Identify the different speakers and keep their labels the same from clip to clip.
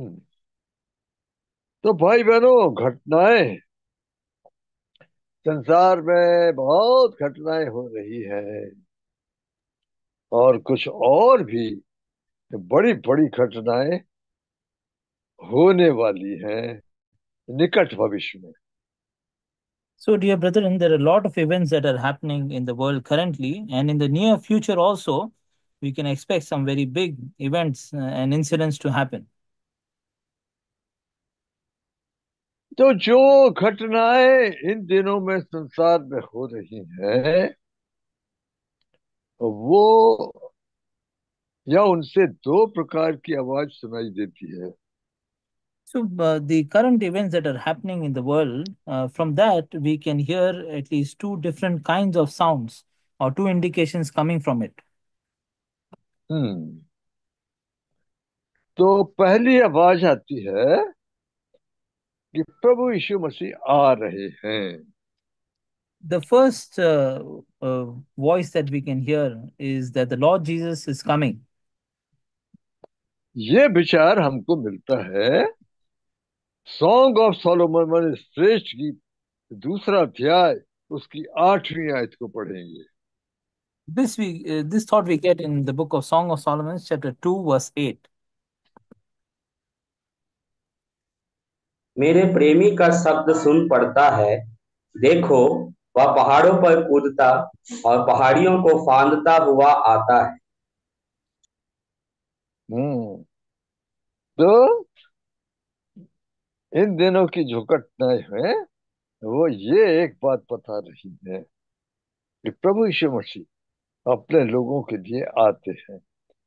Speaker 1: हम्म। तो भाई बहनों, घटनाएं संसार में बहुत घटनाएं हो रही है, और कुछ और भी बड़ी बड़ी घटनाएं होने वाली हैं निकट भविष्य में।
Speaker 2: So, dear brethren, there are a lot of events that are happening in the world currently, and in the near future also, we can expect some very big events and incidents to happen.
Speaker 1: तो जो घटनाएं इन दिनों में संसार में हो रही हैं, वो या उनसे दो प्रकार की आवाज सुनाई देती है।
Speaker 2: So, the current events that are happening in the world, from that we can hear at least two different kinds of sounds or two indications coming from it.
Speaker 1: हम्म। तो पहली आवाज आती है कि प्रभु यीशु मसीह आ रहे हैं।
Speaker 2: The first voice that we can hear is that the Lord Jesus is coming.
Speaker 1: ये विचार हमको मिलता है सॉन्ग ऑफ सोलोमन श्रेष्ठ गीत, दूसरा अध्याय, उसकी 8वीं आयत को पढ़ेंगे।
Speaker 2: This thought we get in the book of Song of Solomon, chapter 2, verse 8.
Speaker 3: मेरे प्रेमी का शब्द सुन पड़ता है। देखो, वह पहाड़ों पर कूदता और पहाड़ियों को फांदता हुआ आता है।
Speaker 1: हम्म। तो इन दिनों की जो घटनाएं हैं, वो ये एक बात बता रही है कि प्रभु यीशु मसीह अपने लोगों के लिए आते हैं।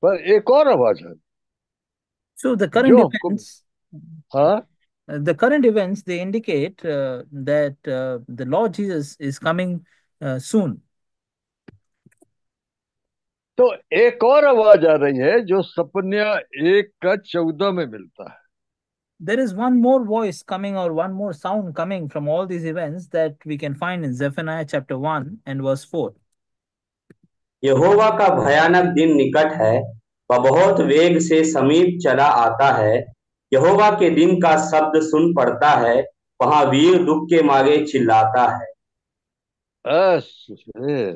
Speaker 1: पर एक और आवाज है
Speaker 2: So
Speaker 1: जो हमको, हाँ,
Speaker 2: the current events they indicate that the Lord Jesus is coming soon.
Speaker 1: तो एक और आवाज आ रही है जो सपन्या 1 का 14 में मिलता है।
Speaker 2: There is one more voice coming or one more sound coming from all these events that we can find in Zephaniah chapter 1 and verse 4.
Speaker 3: यहोवा का भयानक दिन निकट है, वह बहुत वेग से समीप चला आता है। यहोवा के दिन का शब्द सुन पड़ता है, वहां वीर दुख के मारे चिल्लाता है।
Speaker 1: ऐसे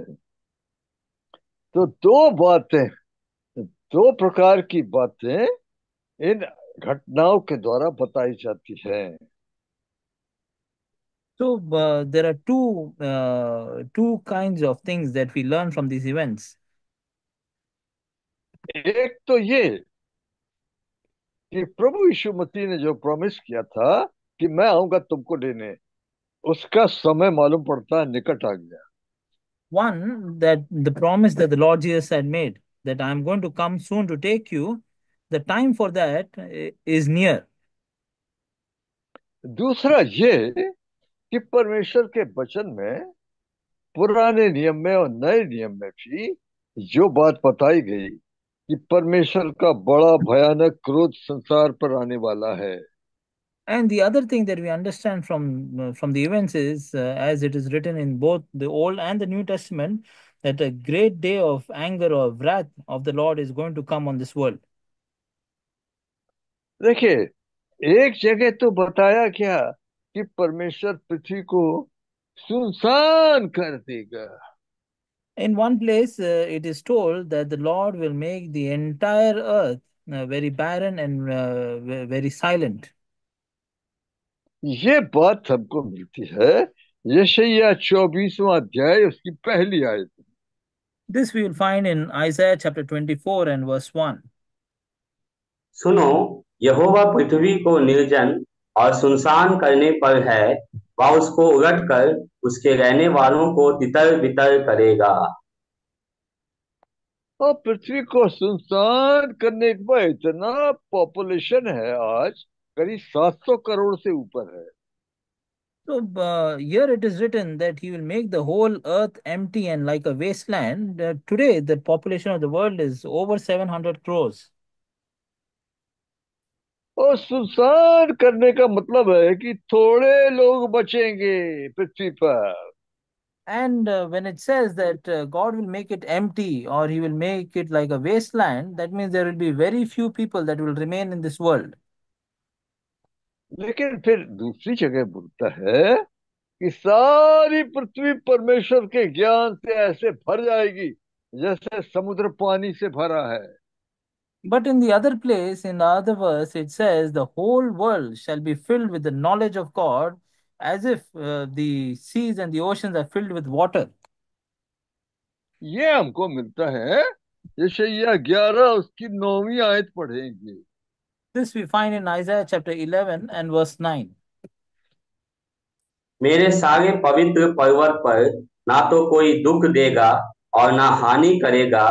Speaker 1: तो दो बातें, दो प्रकार की बातें इन घटनाओं के द्वारा बताई जाती है।
Speaker 2: So there are two kinds of things that we learn from these events.
Speaker 1: एक तो ये कि प्रभु यीशु मसीह ने जो प्रॉमिस किया था कि मैं आऊंगा तुमको लेने, उसका समय मालूम पड़ता है निकट आ गया।
Speaker 2: One, that the promise that the Lord Jesus had made, that I am going to come soon to take you, the time for that is near.
Speaker 1: दूसरा ये कि परमेश्वर के वचन में, पुराने नियम में और नए नियम में भी जो बात बताई गई कि परमेश्वर का बड़ा भयानक क्रोध संसार पर आने वाला है।
Speaker 2: And the other thing that we understand from the events is, as it is written in both the Old and the New Testament, that a great day of anger or wrath of the Lord is going to come on this world.
Speaker 1: देखिए, एक जगह तो बताया गया कि परमेश्वर पृथ्वी को सुनसान कर देगा।
Speaker 2: In one place, it is told that the Lord will make the entire earth very barren and very silent.
Speaker 1: ये बात हमको मिलती है यशायाह 24वां अध्याय, उसकी पहली आयत।
Speaker 2: This we will find in Isaiah chapter 24 and verse 1.
Speaker 3: सुनो, यहोवा पृथ्वी को निर्जन और सुनसान करने पर है। वह उसको उलटकर उसके रहने वालों को तितर बितर करेगा।
Speaker 1: और पृथ्वी को सुनसान करने पर इतना पॉपुलेशन है आज, करीब 700 करोड़ से ऊपर है।
Speaker 2: So here it is written that he will make the whole earth empty and like a wasteland. Today, the population of the world is over 700 crores.
Speaker 1: और सुनसान करने का मतलब है कि थोड़े लोग बचेंगे पृथ्वी पर।
Speaker 2: And when it says that God will make it empty or he will make it like a wasteland, that means there will be very few people that will remain in this world.
Speaker 1: लेकिन फिर दूसरी जगह बोलता है कि सारी पृथ्वी परमेश्वर के ज्ञान से ऐसे भर जाएगी जैसे समुद्र पानी से भरा है।
Speaker 2: But in the other place, in the other verse, it says, the whole world shall be filled with the knowledge of God, as if the seas and the oceans are filled with water.
Speaker 1: ये हमको मिलता है यशायाह 11 उसकी 9वीं आयत पढ़ेंगे।
Speaker 2: This we find in Isaiah chapter 11 and verse 9.
Speaker 3: मेरे सारे पवित्र पर्वत पर ना तो कोई दुख देगा और ना हानि करेगा,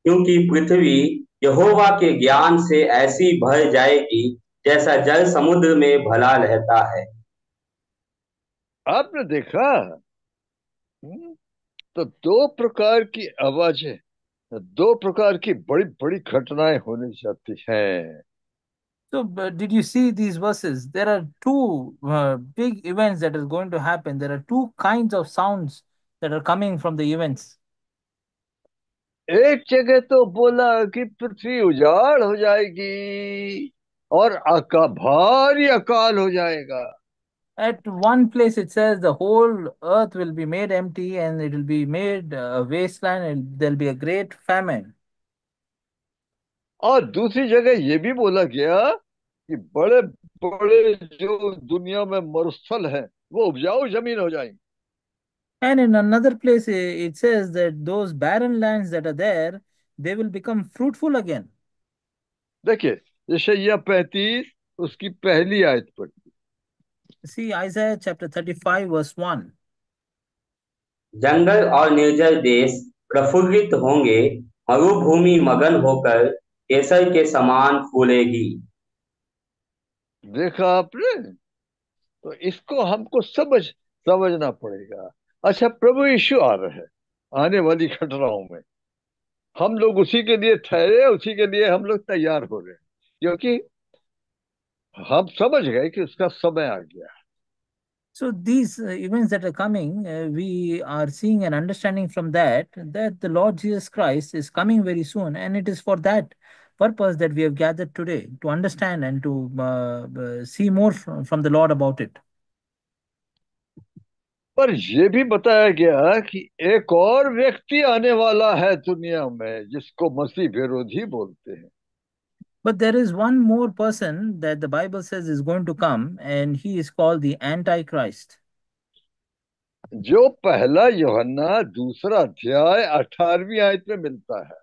Speaker 3: क्योंकि पृथ्वी यहोवा के ज्ञान से ऐसी भर जाएगी जैसा जल समुद्र में भला रहता है।
Speaker 1: आपने देखा? हम्म, तो दो प्रकार की आवाजें, दो प्रकार की बड़ी बड़ी घटनाएं होने जाती हैं।
Speaker 2: So, did you see these verses? There are two big events that is going to happen. There are two kinds of sounds that are coming from the events.
Speaker 1: एक जगह तो बोला कि पृथ्वी उजाड़ हो जाएगी और भारी अकाल हो जाएगा।
Speaker 2: At one place, it says the whole earth will be made empty and it will be made a wasteland and there'll be a great famine.
Speaker 1: और दूसरी जगह ये भी बोला गया कि बड़े बड़े जो दुनिया में मरुस्थल हैं वो उपजाऊ जमीन हो जाएंगी।
Speaker 2: And in another place, it says that those barren lands that are there, they will become fruitful again.
Speaker 1: देखिए, यशायाह 35 उसकी पहली आयत पर।
Speaker 2: See Isaiah chapter 35, verse 1.
Speaker 3: जंगल और निर्जल देश प्रफुल्लित होंगे, मरुभूमि मगन होकर केसर के समान फूलेगी।
Speaker 1: देखा आपने? तो इसको हमको समझना पड़ेगा। अच्छा, प्रभु यीशु आ रहे हैं आने वाली घटनाओं में। हम लोग उसी के लिए ठहरे, उसी के लिए हम लोग तैयार हो रहे हैं, क्योंकि हम समझ गए कि उसका समय आ गया।
Speaker 2: So these events that are coming, we are seeing and understanding from that the Lord Jesus Christ is coming very soon, and it is for that purpose that we have gathered today to understand and to see more from the Lord about it.
Speaker 1: पर यह भी बताया गया कि एक और व्यक्ति आने वाला है दुनिया में जिसको मसीह विरोधी बोलते हैं।
Speaker 2: But there is one more person that the Bible says is going to come, and he is called the Antichrist.
Speaker 1: जो पहला यूहन्ना दूसरा अध्याय 18वीं आयत में मिलता है।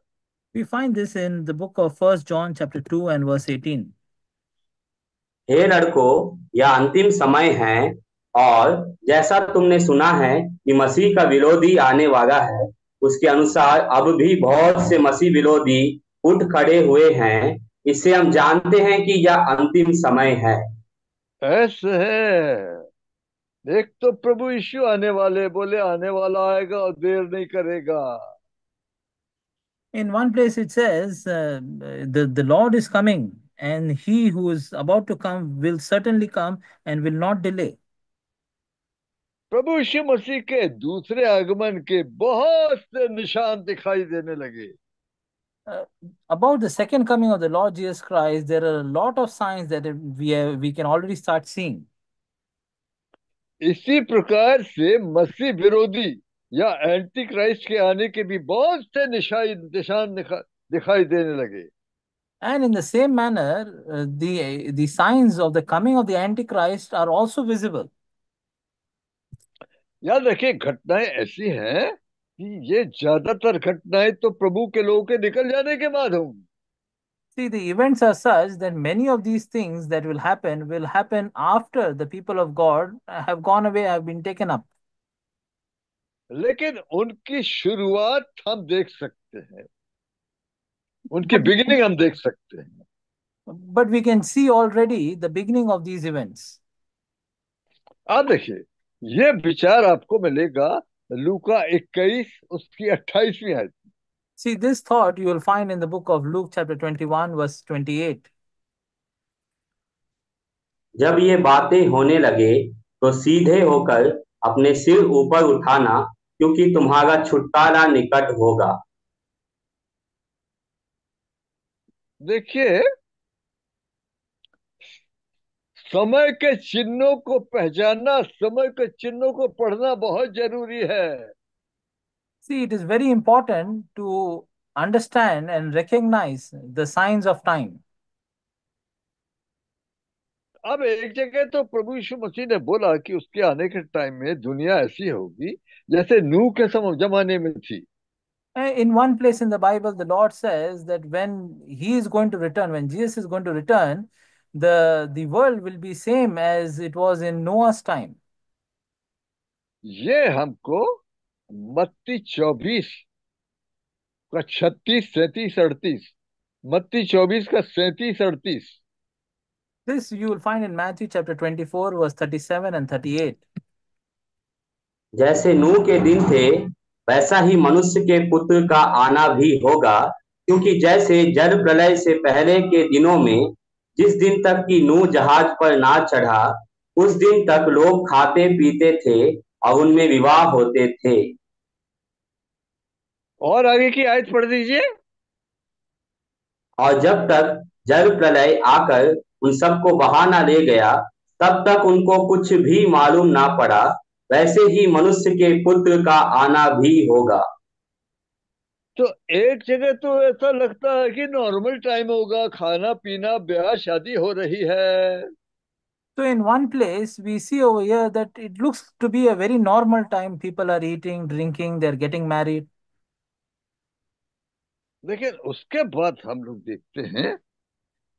Speaker 2: We find this in the book of First John chapter 2 and verse 18.
Speaker 3: हे लड़कों, यह अंतिम समय है, और जैसा तुमने सुना है कि मसीह का विरोधी आने वाला है, उसके अनुसार अब भी बहुत से मसीह विरोधी उठ खड़े हुए हैं। इससे हम जानते हैं कि यह अंतिम समय है।
Speaker 1: ऐसे है, एक तो प्रभु यीशु आने वाले, बोले आने वाला आएगा और देर नहीं करेगा।
Speaker 2: In one place it says, the Lord is coming, and he who is about to come will certainly come and will not delay.
Speaker 1: प्रभु यीशु मसीह के दूसरे आगमन के बहुत से निशान दिखाई देने लगे।
Speaker 2: Uh, about the second coming of the Lord Jesus Christ, there are a lot of signs that we can already start seeing.
Speaker 1: इसी प्रकार से मसीह विरोधी या एंटी क्राइस्ट के आने के भी बहुत से निशान दिखाई देने लगे।
Speaker 2: And in the same manner, the signs of the coming of the Antichrist are also visible.
Speaker 1: याद रखिए, घटनाएं ऐसी हैं कि ये ज्यादातर घटनाएं तो प्रभु के लोगों के निकल जाने के बाद होंगी।
Speaker 2: See, the events are such that many of these things that will happen after the people of God have gone away, have been taken up.
Speaker 1: लेकिन उनकी शुरुआत हम देख सकते हैं, उनकी
Speaker 2: But,
Speaker 1: बिगिनिंग हम देख सकते हैं।
Speaker 2: but we can see already the beginning of these events.
Speaker 1: आप देखिए, ये विचार आपको मिलेगा लूका 21 उसकी 28वीं आयत।
Speaker 2: See, this thought you will find in the book of Luke, chapter 21, verse 28.
Speaker 3: जब ये बातें होने लगे तो सीधे होकर अपने सिर ऊपर उठाना, क्योंकि तुम्हारा छुटकारा निकट होगा।
Speaker 1: देखिए, समय के चिन्हों को पहचानना, समय के चिन्हों को पढ़ना बहुत जरूरी है।
Speaker 2: See, it is very important to understand and recognize the signs of time.
Speaker 1: अब एक जगह तो प्रभु यीशु मसीह ने बोला कि उसके आने के टाइम में दुनिया ऐसी होगी जैसे नूह के समय जमाने में थी।
Speaker 2: In one place in the Bible, the Lord says that when He is going to return, when Jesus is going to return, the world will be same as it was in Noah's time.
Speaker 1: ये हमको मत्ती 24 का 36, 37, 38, मत्ती 24 का 37, 38।
Speaker 2: This you will find in Matthew chapter 24, verse 37 and 38.
Speaker 3: जैसे नूह के दिन थे वैसा ही मनुष्य के पुत्र का आना भी होगा, क्योंकि जैसे जल प्रलय से पहले के दिनों में जिस दिन तक कि नूह जहाज पर ना चढ़ा उस दिन तक लोग खाते पीते थे और उनमें विवाह होते थे।
Speaker 1: और आगे की आयत पढ़ दीजिए।
Speaker 3: और जब तक जल प्रलय आकर उन सबको बहा ना ले गया तब तक उनको कुछ भी मालूम ना पड़ा, वैसे ही मनुष्य के पुत्र का आना भी होगा।
Speaker 1: तो एक जगह तो ऐसा लगता है कि नॉर्मल टाइम होगा, खाना पीना ब्याह शादी हो रही है।
Speaker 2: So, in one place, we see over here that it looks to be a very normal time. People are eating, drinking, they're getting married.
Speaker 1: लेकिन उसके बाद हम लोग देखते हैं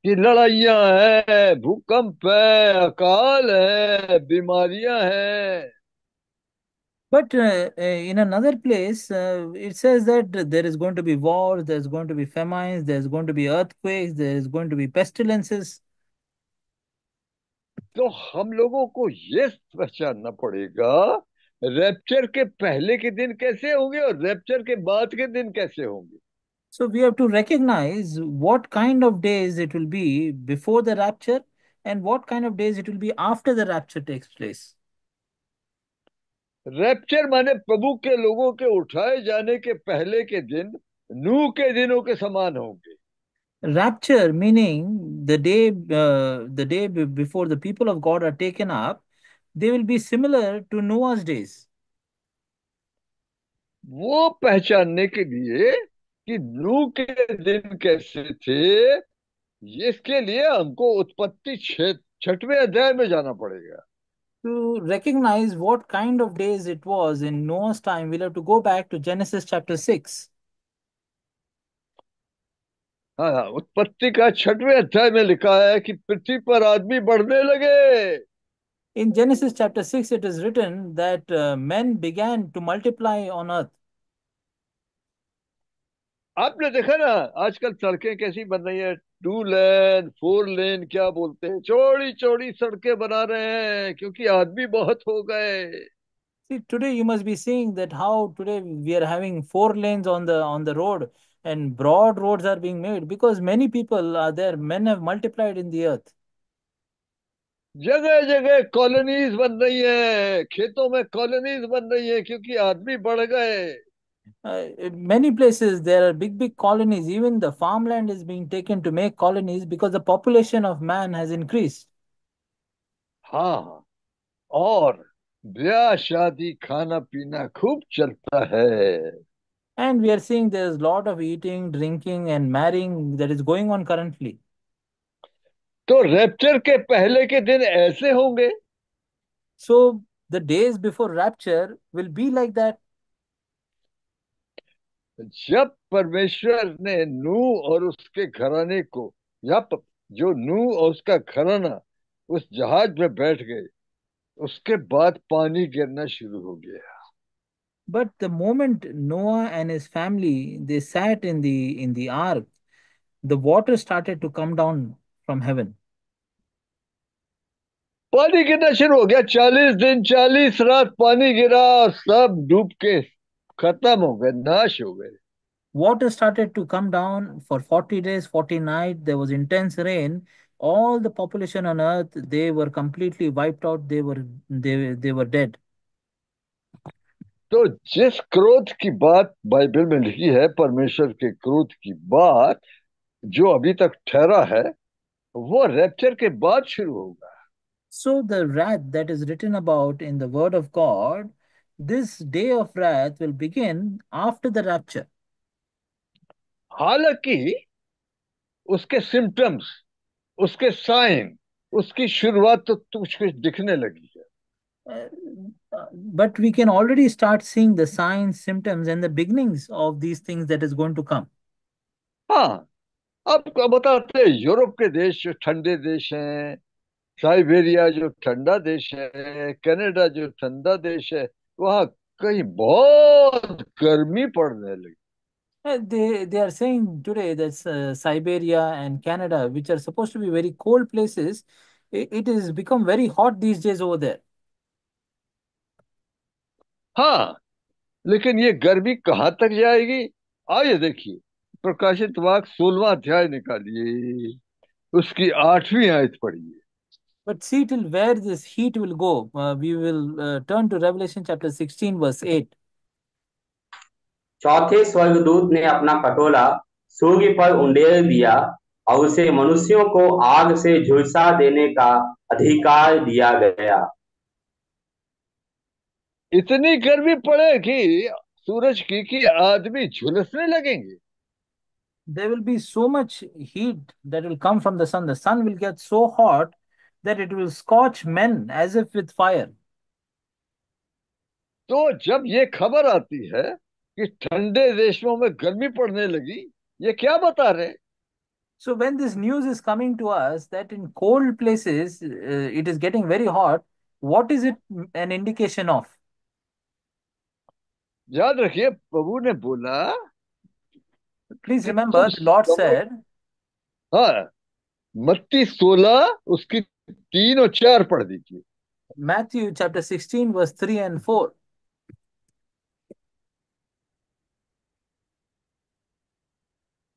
Speaker 1: कि लड़ाइयां हैं, भूकंप है, अकाल है, बीमारियां हैं।
Speaker 2: But in another place, it says that there is going to be wars, there's going to be famines, there's going to be earthquakes, there is going to be pestilences.
Speaker 1: तो हम लोगों को ये पहचानना पड़ेगा रैप्चर के पहले के दिन कैसे होंगे और रैप्चर के बाद के दिन कैसे होंगे।
Speaker 2: So we have to recognize what kind of days it will be before the rapture and what kind of days it will be after the rapture takes place.
Speaker 1: Rapture माने प्रभु के लोगों के उठाए जाने के पहले के दिन नूह के दिनों के समान होंगे।
Speaker 2: Rapture meaning the day before the people of God are taken up, they will be similar to Noah's days.
Speaker 1: वो पहचानने के लिए कि नूह के दिन कैसे थे, इसके लिए हमको उत्पत्ति 6वें अध्याय में जाना पड़ेगा।
Speaker 2: To recognize what kind of days it was in Noah's time, we'll have to go back to Genesis chapter 6.
Speaker 1: हाँ, उत्पत्ति का 6वें अध्याय में लिखा है कि पृथ्वी पर आदमी बढ़ने लगे।
Speaker 2: In Genesis chapter 6, it is written that men began to multiply on earth.
Speaker 1: आपने देखा ना आजकल सड़कें कैसी बन रही है, 2 लेन 4 लेन क्या बोलते हैं, चौड़ी चौड़ी सड़कें बना रहे हैं क्योंकि आदमी बहुत हो गए।
Speaker 2: See, today you must be seeing that how today we are having 4 lanes on the road and broad roads are being made because many people are there. Men have multiplied in the earth.
Speaker 1: जगह जगह colonies बन रही है, खेतों में colonies बन रही है क्योंकि आदमी बढ़ गए।
Speaker 2: In many places there are big colonies. Even the farmland is being taken to make colonies because the population of man has increased.
Speaker 1: हाँ, और ब्याह शादी खाना पीना खूब चलता है।
Speaker 2: And we are seeing there's a lot of eating, drinking, and marrying that is going on currently.
Speaker 1: तो रैप्चर के पहले के दिन ऐसे होंगे।
Speaker 2: So the days before rapture will be like that.
Speaker 1: जब परमेश्वर ने नूह और उसके घराने को, या जो नूह और उसका घराना उस जहाज में बैठ गए, उसके बाद पानी गिरना शुरू हो गया।
Speaker 2: But the moment Noah and his family they sat in the ark, the water started to come down from heaven.
Speaker 1: पानी गिरना शुरू हो गया, 40 दिन 40 रात पानी गिरा और सब डूब के खत्म हो गए, नाश हो गए।
Speaker 2: Water started to come down for 40 days, 40 nights. There was intense rain. All the population on earth, they were completely wiped out. They were dead.
Speaker 1: तो जिस क्रोध की बात बाइबल में लिखी है, परमेश्वर के क्रोध की बात जो अभी तक ठहरा है, वो रैप्चर के बाद शुरू होगा।
Speaker 2: So the wrath that is written about in the word of God, this day of wrath will begin after the rapture.
Speaker 1: हालांकि उसके सिम्टम्स, उसके साइन, उसकी शुरुआत तो कुछ कुछ दिखने लगी है।
Speaker 2: Uh, but we can already start seeing the signs, symptoms, and the beginnings of these things that is going to come.
Speaker 1: हाँ, आपको बताते हैं, यूरोप के देश जो ठंडे देश हैं, साइबेरिया जो ठंडा देश है, कनाडा जो ठंडा देश है, वहाँ कहीं बहुत गर्मी पड़ने लगी।
Speaker 2: They are saying today that Siberia and Canada, which are supposed to be very cold places, it has become very hot these days over there.
Speaker 1: हाँ, लेकिन ये गर्मी कहाँ तक जाएगी? आइए देखिए, प्रकाशित वाक्य 16वां अध्याय निकालिए, उसकी 8वीं आयत पढ़िए।
Speaker 2: But see till where this heat will go. We will turn to Revelation chapter 16, verse 8.
Speaker 3: चौथे स्वर्गदूत ने अपना कटोरा सूर्य पर उंडेल दिया और उसे मनुष्यों को आग से झुलसा देने का अधिकार दिया गया।
Speaker 1: इतनी गर्मी पड़ेगी सूरज की कि आदमी झुलसने लगेंगे।
Speaker 2: There will be so much heat that will come from the sun. The sun will get so hot that it will scorch men as if with fire.
Speaker 1: तो जब ये खबर आती है कि ठंडे देशों में गर्मी पड़ने लगी, ये क्या बता रहे?
Speaker 2: So when this news is coming to us that in cold places it is getting very hot, what is it an indication of?
Speaker 1: याद रखिए, प्रभु ने बोला
Speaker 2: Please
Speaker 1: कि
Speaker 2: remember,
Speaker 1: तुम
Speaker 2: the Lord
Speaker 1: समय,
Speaker 2: said,
Speaker 1: हाँ, मत्ती 16 उसकी 3 और 4 पढ़ दीजिए।
Speaker 2: Matthew chapter 16, verse 3 and 4.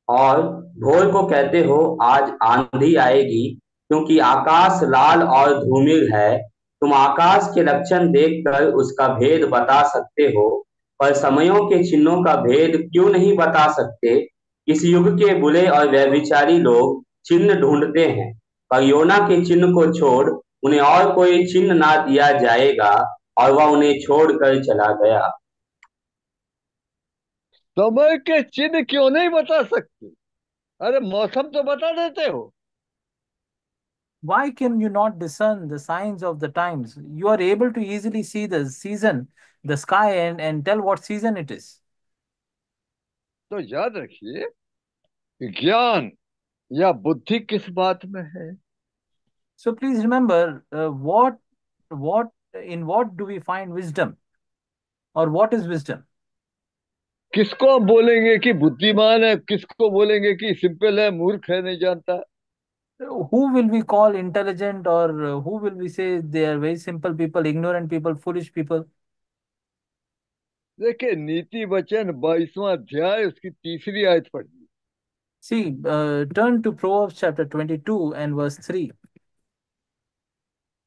Speaker 3: और भोर को कहते हो आज आंधी आएगी, क्योंकि आकाश लाल और धूमिल है। तुम आकाश के लक्षण देखकर उसका भेद बता सकते हो, पर समयों के चिन्हों का भेद क्यों नहीं बता सकते? इस युग के बुरे और व्यभिचारी लोग चिन्ह ढूंढते हैं, पर योना के चिन्ह को छोड़ उन्हें और कोई चिन्ह ना दिया जाएगा, और वह उन्हें छोड़कर चला गया।
Speaker 1: समय के चिन्ह क्यों नहीं बता सकते? अरे मौसम तो बता देते हो।
Speaker 2: Why can you not discern the signs of the times? You are able to easily see the season, the sky, and tell what season it is.
Speaker 1: तो याद रखिए, ज्ञान या बुद्धि किस बात में है?
Speaker 2: So please remember, what, in what do we find wisdom, or what is wisdom?
Speaker 1: किसको हम बोलेंगे कि बुद्धिमान है, किसको बोलेंगे कि सिंपल है, मूर्ख है, नहीं जानता?
Speaker 2: Who will we call intelligent, or who will we say they are very simple people, ignorant people, foolish people?
Speaker 1: देखिए, नीति वचन 22वां अध्याय उसकी 3री आयत पढ़िए।
Speaker 2: See, turn to Proverbs chapter 22 and verse 3.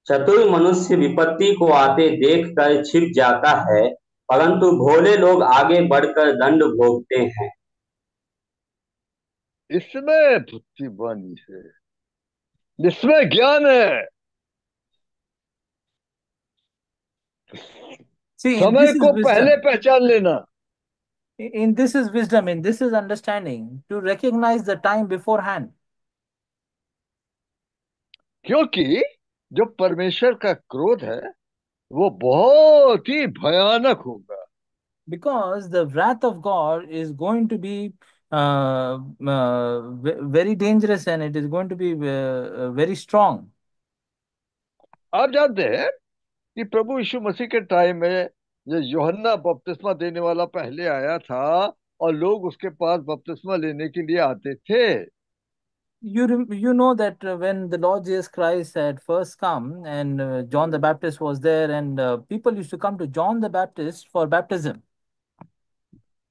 Speaker 3: चतुर मनुष्य विपत्ति को आते देखकर छिप जाता है, परंतु भोले लोग आगे बढ़कर दंड भोगते हैं।
Speaker 1: इसमें बुद्धिमानी है, इसमें ज्ञान है।
Speaker 2: See, in
Speaker 1: समय
Speaker 2: this is
Speaker 1: को पहले
Speaker 2: wisdom.
Speaker 1: पहचान लेना,
Speaker 2: In this is wisdom, in this is understanding, to recognize the time beforehand.
Speaker 1: क्योंकि जो परमेश्वर का क्रोध है वो बहुत ही भयानक होगा।
Speaker 2: Because the wrath of God is going to be very dangerous, and it is going to be very strong.
Speaker 1: आप जानते हैं कि प्रभु यीशु मसीह के टाइम में जो यूहन्ना बपतिस्मा देने वाला पहले आया था और लोग उसके पास बपतिस्मा लेने के लिए आते थे।
Speaker 2: You know that when the Lord Jesus Christ had first come, and John the Baptist was there, and people used to come to John the Baptist for baptism.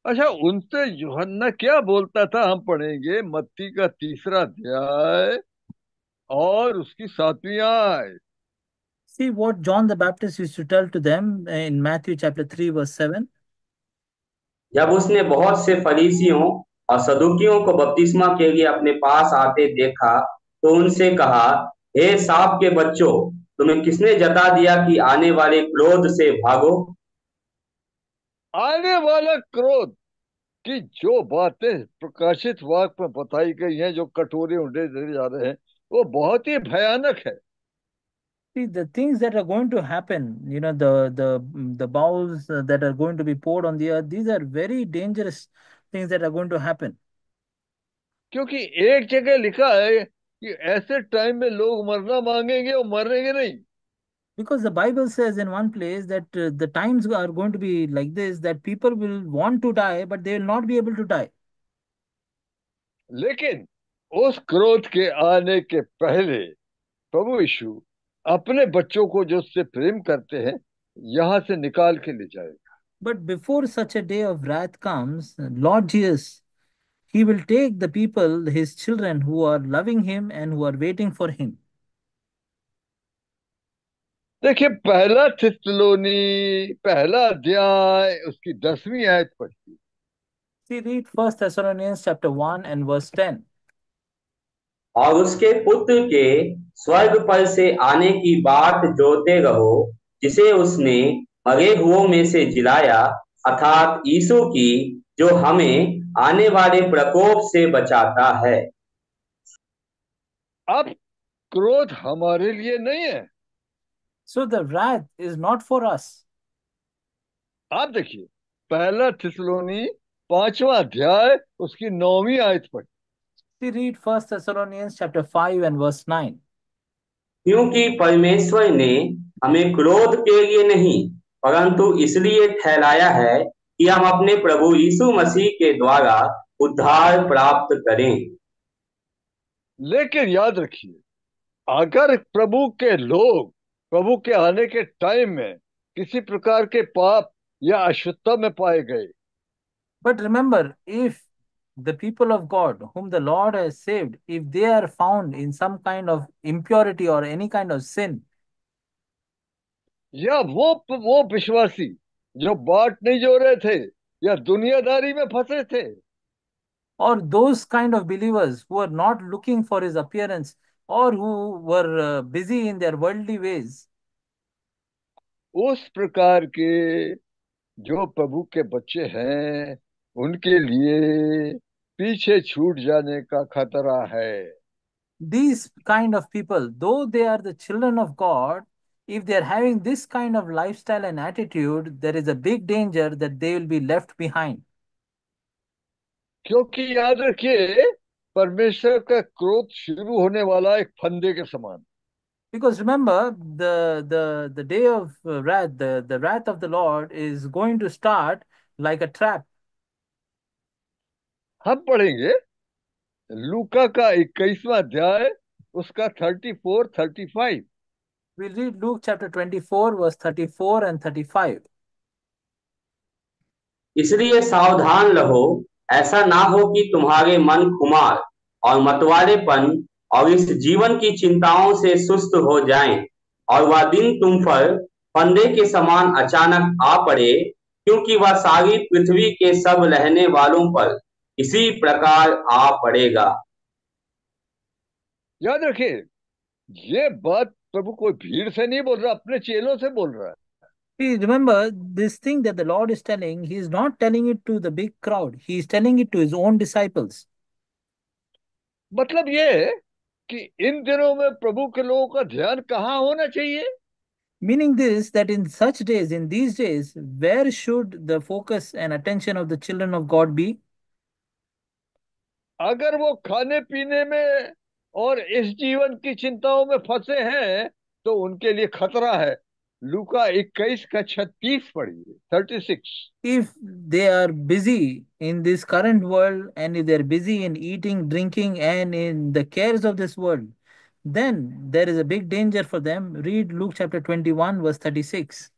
Speaker 1: अच्छा, उनसे यूहन्ना क्या बोलता था? हम पढ़ेंगे मत्ती का 3रा अध्याय और उसकी 7वीं आयत।
Speaker 2: See what John the Baptist used to tell to them in Matthew chapter 3, verse 7.
Speaker 3: जब उसने बहुत से फरीसियों और सदुकियों को बपतिस्मा के लिए अपने पास आते देखा, तो उनसे कहा, हे साप के बच्चों, तुम्हें किसने जता दिया कि आने वाले क्रोध से भागो?
Speaker 1: आने वाला क्रोध की जो बातें प्रकाशित वाक्य में बताई गई हैं, जो कटोरे उंडे दिए जा रहे हैं, वो बहुत ही भयानक है।
Speaker 2: See, the things that are going to happen, the bowls that are going to be poured on the earth, these are very dangerous things that are going to happen.
Speaker 1: क्योंकि एक जगह लिखा है कि ऐसे टाइम में लोग मरना मांगेंगे और मरेंगे नहीं।
Speaker 2: Because the Bible says in one place that the times are going to be like this, that people will want to die, but they will not be able to die.
Speaker 1: लेकिन उस क्रोध के आने के पहले प्रभु यीशु अपने बच्चों को जो उससे प्रेम करते हैं यहां से निकाल के ले जाएगा।
Speaker 2: But before such a day of wrath comes, Lord Jesus, He will take the people, His children who are loving Him and who are waiting for Him.
Speaker 1: देखिए, पहला थिस्सलुनी पहला अध्याय उसकी 10वीं आयत पढ़ती।
Speaker 2: See, read First Thessalonians chapter 1 and verse 10.
Speaker 3: और उसके पुत्र के स्वर्ग पर से आने की बात जोते रहो, जिसे उसने मरे हुओं में से जिलाया, अर्थात यीशु की, जो हमें आने वाले प्रकोप से बचाता है।
Speaker 1: अब क्रोध हमारे लिए नहीं है।
Speaker 2: So the wrath is not for us.
Speaker 1: आप देखिए, पहला थिस्सलुनी 5वां अध्याय उसकी 9वीं आयत पढ़।
Speaker 2: See, read First Thessalonians chapter 5 and verse 9.
Speaker 3: क्योंकि परमेश्वर ने हमें क्रोध के लिए नहीं, परंतु इसलिए ठहराया है कि हम अपने प्रभु यीशु मसीह के द्वारा उद्धार प्राप्त करें।
Speaker 1: लेकिन याद रखिए, अगर प्रभु के लोग प्रभु के आने के टाइम में किसी प्रकार के पाप या अशुद्धता में पाए गए,
Speaker 2: But remember, if the people of God, whom the Lord has saved, if they are found in some kind of impurity or any kind of sin,
Speaker 1: या वो विश्वासी जो बाट नहीं जो रहे थे या दुनियादारी में फंसे थे,
Speaker 2: or those kind of believers who are not looking for His appearance or who were busy in their worldly ways,
Speaker 1: उस प्रकार के जो प्रभु के बच्चे हैं, उनके लिए पीछे छूट जाने का खतरा है।
Speaker 2: these kind of people, though they are the children of God, if they are having this kind of lifestyle and attitude, there is a big danger that they will be left behind.
Speaker 1: क्योंकि याद रखिए, परमेश्वर का क्रोध शुरू होने वाला एक फंदे के समान।
Speaker 2: Because remember, the day of wrath, the wrath of the Lord is going to start like a trap.
Speaker 1: हम पढ़ेंगे लूका का 21वां अध्याय उसका 34-35।
Speaker 2: We'll read Luke chapter 24, verse 34 and 35.
Speaker 3: इसलिए सावधान रहो, ऐसा ना हो कि तुम्हारे मन खुमार और मतवालेपन और इस जीवन की चिंताओं से सुस्त हो जाएं, और वह दिन तुम पर फंदे के समान अचानक आ पड़े, क्योंकि वह सारी पृथ्वी के सब रहने वालों पर इसी प्रकार आ पड़ेगा।
Speaker 1: याद रखिए, ये बात प्रभु कोई भीड़ से नहीं बोल रहा, अपने चेलों से बोल रहा है।
Speaker 2: See, remember, this thing that the Lord is telling, He is not telling it to the big crowd. He is telling it to His own disciples.
Speaker 1: मतलब ये है कि इन दिनों में प्रभु के लोगों का ध्यान कहाँ होना चाहिए?
Speaker 2: Meaning this, that in such days, in these days, where should the focus and attention of the children of God be?
Speaker 1: अगर वो खाने पीने में और इस जीवन की चिंताओं में फंसे हैं तो उनके लिए खतरा है। लूका 21 का 36 पढ़िए, 36।
Speaker 2: If they are busy in this current world and if they're busy in eating, drinking, and in the cares of this world, then there is a big danger for them. Read Luke chapter 21, verse 36.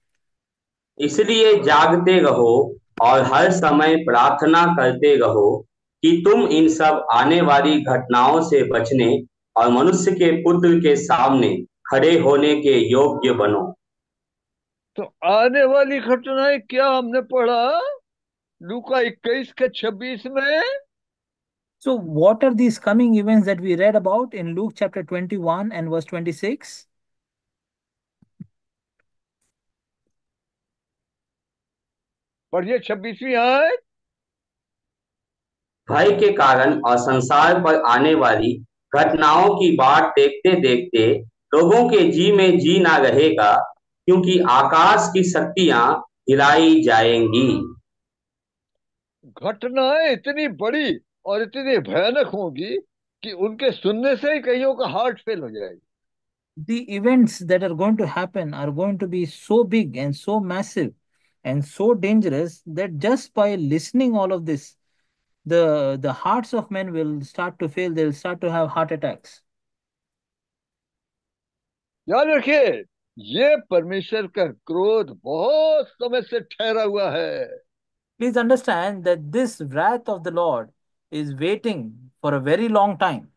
Speaker 3: इसलिए जागते रहो और हर समय प्रार्थना करते रहो कि तुम इन सब आने वाली घटनाओं से बचने और मनुष्य के पुत्र के सामने खड़े होने के योग्य बनो।
Speaker 1: तो आने वाली घटनाएं क्या हमने पढ़ा लूका 21 के 26 में?
Speaker 2: So, what are these coming events that we read about in Luke chapter 21 and verse 26?
Speaker 1: पढ़िए 26वीं आयत।
Speaker 3: भय के कारण और संसार पर आने वाली घटनाओं की बाट देखते देखते लोगों के जी में जी ना रहेगा, क्योंकि आकाश की शक्तियां हिलाई जाएंगी।
Speaker 1: घटनाएं इतनी बड़ी और इतनी भयानक होंगी कि उनके सुनने से ही कईयों का हार्ट फेल हो जाएगा।
Speaker 2: The events that are going to happen are going to be so big and so massive and so dangerous that just by listening all of this, the hearts of men will start to fail. They'll start to have heart attacks.
Speaker 1: याद रखिए, ये परमेश्वर का क्रोध बहुत समय से ठहरा हुआ है।
Speaker 2: Please understand that this wrath of the Lord is waiting for a very long time.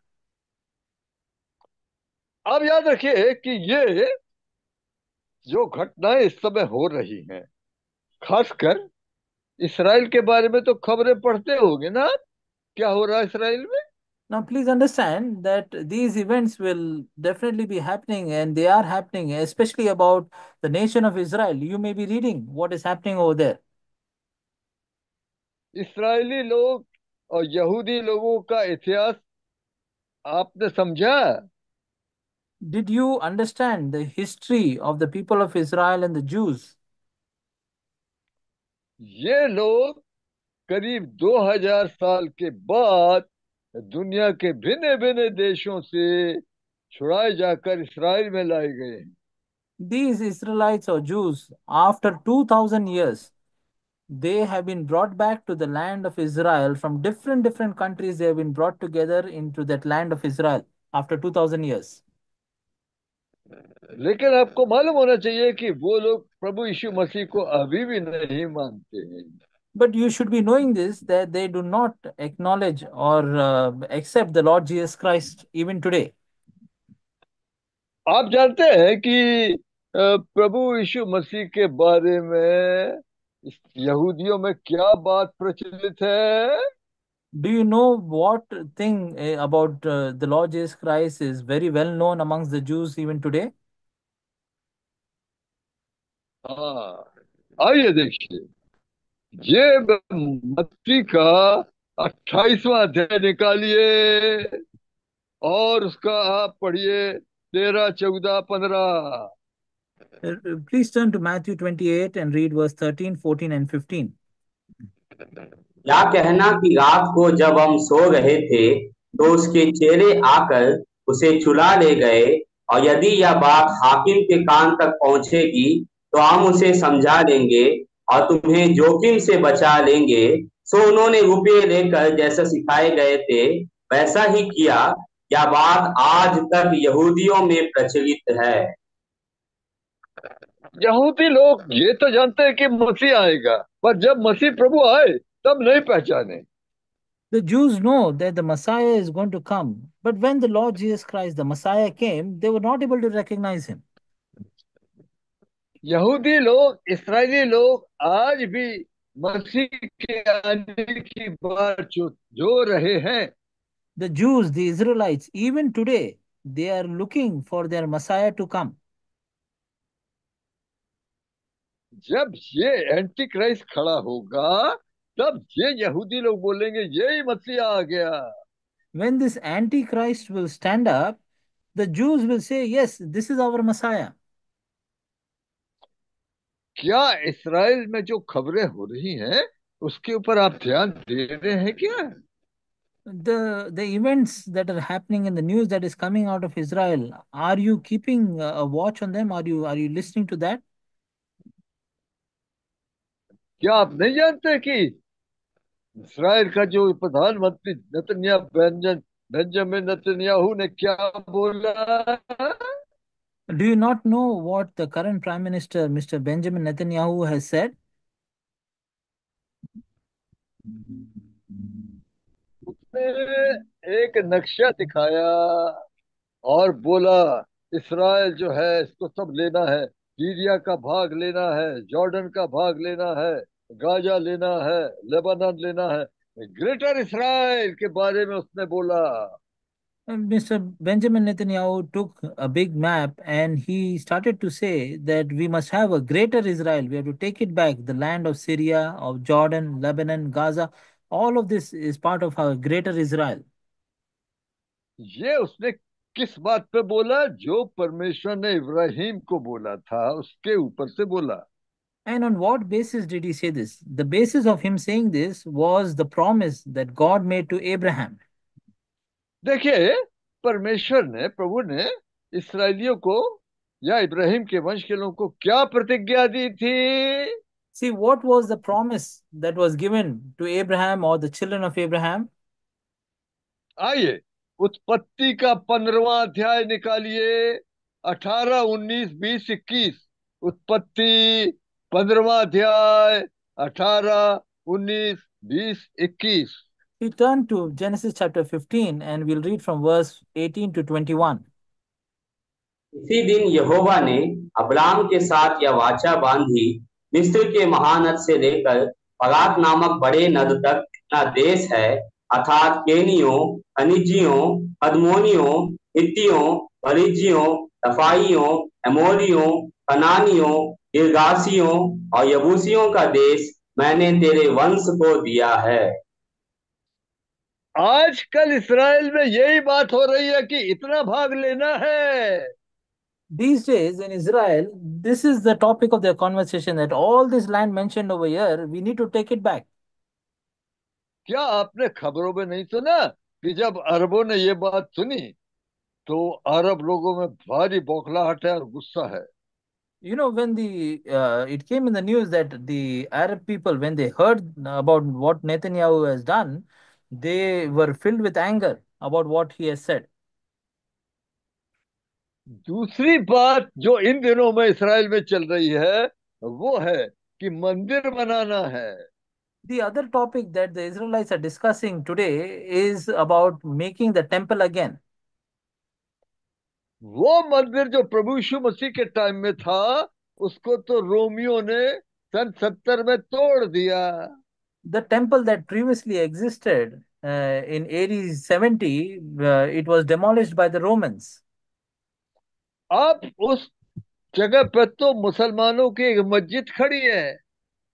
Speaker 1: अब याद रखिए कि ये जो घटनाएं इस समय हो रही हैं, खासकर इसराइल के बारे में तो खबरें पढ़ते होंगे ना आप? क्या हो रहा है इसराइल में?
Speaker 2: Now, please understand that these events will definitely be happening and they are happening, especially about the nation of Israel. You may be reading what is happening over there.
Speaker 1: Israeli लोग और यहूदी लोगों का इतिहास आपने समझा?
Speaker 2: Did you understand the history of the people of Israel and the Jews?
Speaker 1: ये लोग करीब 2000 साल के बाद दुनिया के भिन्न भिन्न देशों से छुड़ाए जाकर इसराइल में लाए गए हैं।
Speaker 2: These Israelites or Jews, after 2000 years, they have been brought back to the land of Israel from different countries. They have been brought together into that land of Israel after 2000 years.
Speaker 1: लेकिन आपको मालूम होना चाहिए कि वो लोग प्रभु यीशु मसीह को अभी भी नहीं मानते हैं।
Speaker 2: But you should be knowing this that they do not acknowledge or accept the Lord Jesus Christ even today.
Speaker 1: आप जानते हैं कि प्रभु यीशु मसीह के बारे में इस यहूदियों में क्या बात प्रचलित है?
Speaker 2: Do you know what thing about the Lord Jesus Christ is very well known amongst the Jews even today?
Speaker 1: हाँ, आइए देखिए, ये मत्ती का 28वां अध्याय निकालिए और उसका आप पढ़िए 13, 14, 15।
Speaker 2: Please turn to Matthew 28 and read verse 13, 14, and 15.
Speaker 3: क्या कहना कि रात को जब हम सो रहे थे तो उसके चेले आकर उसे चुरा ले गए, और यदि यह बात हाकिम के कान तक पहुंचेगी तो हम उसे समझा लेंगे और तुम्हें जोखिम से बचा लेंगे। सो उन्होंने रुपये लेकर जैसा सिखाए गए थे वैसा ही किया। यह बात आज तक यहूदियों में प्रचलित है।
Speaker 1: यहूदी लोग ये तो जानते हैं कि मसीह आएगा, पर जब मसीह प्रभु आए तब नहीं पहचाने।
Speaker 2: The Jews know that the Messiah is going to come, but when the Lord Jesus Christ, the Messiah, came, they were not able to recognize him.
Speaker 1: यहूदी लोग, इस्राएली लोग आज भी मसीह के आने की बात जो रहे हैं।
Speaker 2: The Jews, the Israelites, even today, they are looking for their Messiah to come.
Speaker 1: जब ये एंटी क्राइस्ट खड़ा होगा तब ये यहूदी लोग बोलेंगे यही मसीह आ गया।
Speaker 2: When this Antichrist will stand up, the Jews will say, yes, this is our Messiah.
Speaker 1: क्या इसराइल में जो खबरें हो रही हैं उसके ऊपर आप ध्यान दे रहे हैं क्या?
Speaker 2: The events that are happening in the news that is coming out of Israel, are you keeping a watch on them? Are you listening to that?
Speaker 1: क्या आप नहीं जानते कि इसराइल का जो प्रधानमंत्री बेंजामिन नेतन्याहू ने क्या बोला?
Speaker 2: Do you not know what the current Prime Minister, Mr. Benjamin Netanyahu, has said?
Speaker 1: उसने एक नक्शा दिखाया और बोला इसराइल जो है इसको सब लेना है, सीरिया का भाग लेना है, जॉर्डन का भाग लेना है, गाजा लेना है, लेबनान लेना है। ग्रेटर इसराइल के बारे में उसने बोला।
Speaker 2: Mr. Benjamin Netanyahu took a big map and he started to say that we must have a greater Israel. We have to take it back. The land of Syria, of Jordan, Lebanon, Gaza, all of this is part of our greater Israel.
Speaker 1: ये उसने किस बात पे बोला? जो परमेश्वर ने इब्राहिम को बोला था उसके ऊपर से बोला।
Speaker 2: And on what basis did he say this? The basis of him saying this was the promise that God made to Abraham.
Speaker 1: देखिए, परमेश्वर ने, प्रभु ने इसराइलियों को या इब्राहिम के वंश के लोगों को क्या प्रतिज्ञा दी थी?
Speaker 2: See, what was the promise that was given to Abraham or the children of Abraham?
Speaker 1: आइए, उत्पत्ति का 15वां अध्याय निकालिए। 18, 19, 20, 21। उत्पत्ति 15वां अध्याय, 18, 19, 20, 21।
Speaker 2: We turn to Genesis chapter 15 and we'll read from verse 18 to 21.
Speaker 3: इसी दिन यहोवा ने अब्राम के साथ यह वाचा बांधी, मिस्र के महानद से लेकर फरात नामक बड़े नद तक जितना देश है, अर्थात केनियों, कनिजियों, कदमोनियों, हित्तियों, परिज्जियों, रफाइयों, एमोरियों, कनानियों, गिर्गासियों और यबूसियों का देश मैंने तेरे वंश को दिया है।
Speaker 1: आजकल इसराइल में यही बात हो रही है कि इतना भाग लेना है।
Speaker 2: These days in Israel, this is the topic of their conversation that all this land mentioned over here, we need to take it back.
Speaker 1: क्या आपने खबरों में नहीं सुना कि जब अरबों ने ये बात सुनी तो अरब लोगों में भारी बौखलाहट है और गुस्सा है।
Speaker 2: You know, when the it came in the news that the Arab people, when they heard about what Netanyahu has done, they were filled with anger about what he has said.
Speaker 1: दूसरी बात जो इन दिनों में Israel में चल रही है वो है कि मंदिर बनाना है।
Speaker 2: The other topic that the Israelites are discussing today is about making the temple again.
Speaker 1: वो मंदिर जो प्रभु यीशु मसीह के टाइम में था उसको तो रोमियो ने सन 70 में तोड़ दिया।
Speaker 2: The temple that previously existed in AD 70, it was demolished by the Romans.
Speaker 1: अब उस जगह पर तो मुसलमानों की एक मस्जिद खड़ी है।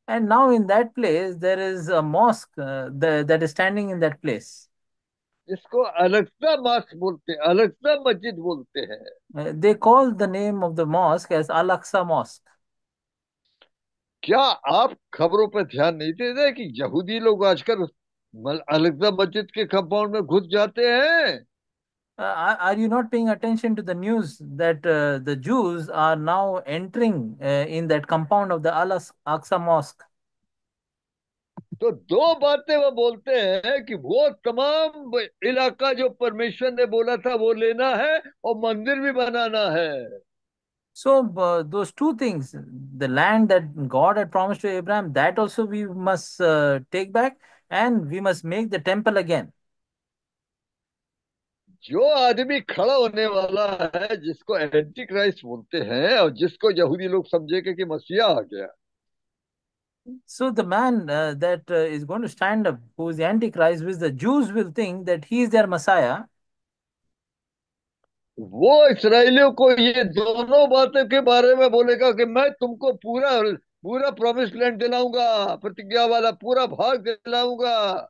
Speaker 2: And now in that place, there is a mosque that is standing in that place.
Speaker 1: इसको अलक्सा मस्जिद बोलते हैं, अलक्सा मस्जिद बोलते हैं।
Speaker 2: They call the name of the mosque as Al-Aqsa Mosque.
Speaker 1: क्या आप खबरों पर ध्यान नहीं देते कि यहूदी लोग आजकल अलक्सा मस्जिद के कंपाउंड में घुस जाते हैं?
Speaker 2: Are you not paying attention to the news that the Jews are now entering in that compound of the Al-Aqsa Mosque?
Speaker 1: तो दो बातें वो बोलते हैं कि वो तमाम इलाका जो परमेश्वर ने बोला था वो लेना है और मंदिर भी बनाना है।
Speaker 2: So those two things, the land that God had promised to Abraham, that also we must take back, and we must make the temple again.
Speaker 1: जो आदमी खड़ा होने वाला है जिसको एंटी क्राइस्ट बोलते हैं और जिसको यहूदी लोग समझेंगे कि मसीहा आ गया,
Speaker 2: So the man that is going to stand up, who is the Antichrist, which the Jews will think that he is their Messiah,
Speaker 1: वो इसराइलियों को ये दोनों बातों के बारे में बोलेगा कि मैं तुमको पूरा पूरा प्रॉमिस लैंड दिलाऊंगा, प्रतिज्ञा वाला पूरा भाग दिलाऊंगा।